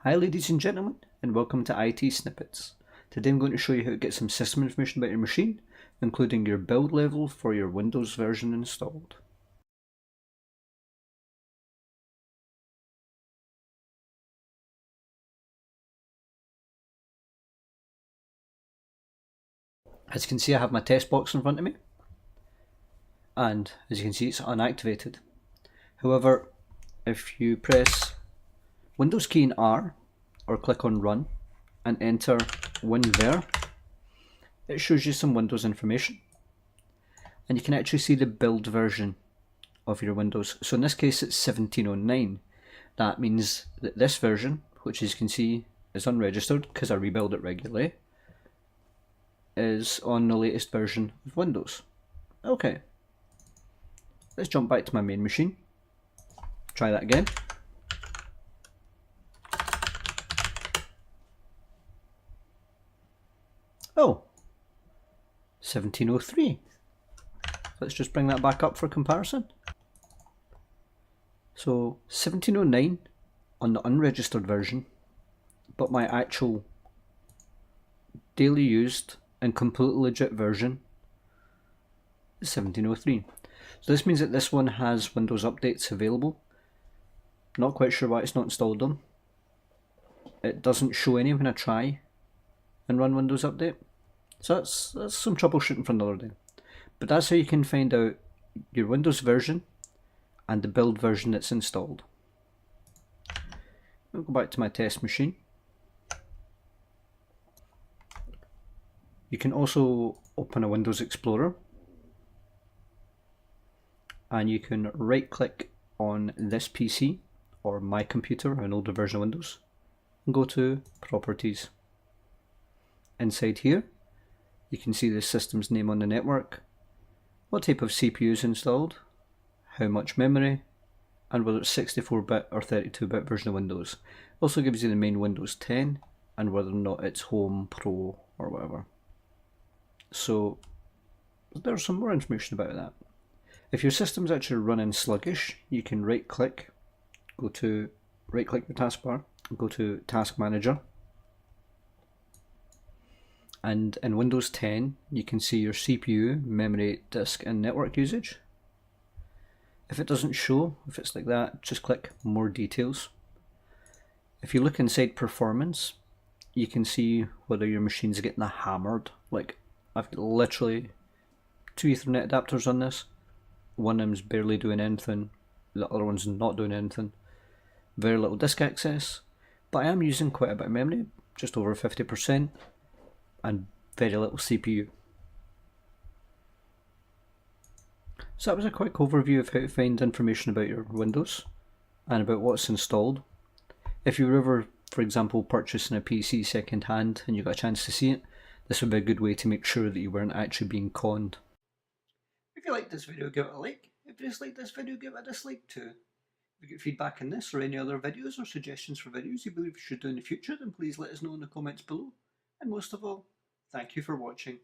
Hi ladies and gentlemen, and welcome to ITSnippets. Today I'm going to show you how to get some system information about your machine, including your build level for your Windows version installed. As you can see, I have my test box in front of me, and as you can see, it's unactivated. However, if you press Windows key and R, or click on Run, and enter WinVer, it shows you some Windows information. And you can actually see the build version of your Windows. So in this case it's 1709. That means that this version, which as you can see is unregistered because I rebuild it regularly, is on the latest version of Windows. Okay, let's jump back to my main machine. Try that again. Oh, 1703. Let's just bring that back up for comparison. So 1709 on the unregistered version, but my actual daily used and completely legit version is 1703. So this means that this one has Windows updates available. Not quite sure why it's not installed them. It doesn't show any when I try and run Windows Update. So that's some troubleshooting for another day. But that's how you can find out your Windows version and the build version that's installed. I'll go back to my test machine. You can also open a Windows Explorer, and you can right click on this PC or my computer, an older version of Windows, and go to Properties. Inside here you can see the system's name on the network, what type of CPU is installed, how much memory, and whether it's 64-bit or 32-bit version of Windows. It also gives you the main Windows 10 and whether or not it's Home, Pro or whatever. So there's some more information about that. If your system's actually running sluggish, you can right click your taskbar, go to Task Manager, and in Windows 10 you can see your CPU, memory, disk and network usage. If it doesn't show, if it's like that, just click More Details. If you look inside Performance, you can see whether your machine's getting hammered. Like, I've got literally 2 Ethernet adapters on this. One of them's barely doing anything, the other one's not doing anything. Very little disk access, but I am using quite a bit of memory, just over 50%, and very little CPU. So that was a quick overview of how to find information about your Windows and about what's installed. If you were ever, for example, purchasing a PC second hand and you got a chance to see it, this would be a good way to make sure that you weren't actually being conned. If you liked this video, give it a like. If you disliked this video, give it a dislike too. If you get feedback on this or any other videos or suggestions for videos you believe we should do in the future, then please let us know in the comments below. And most of all, thank you for watching.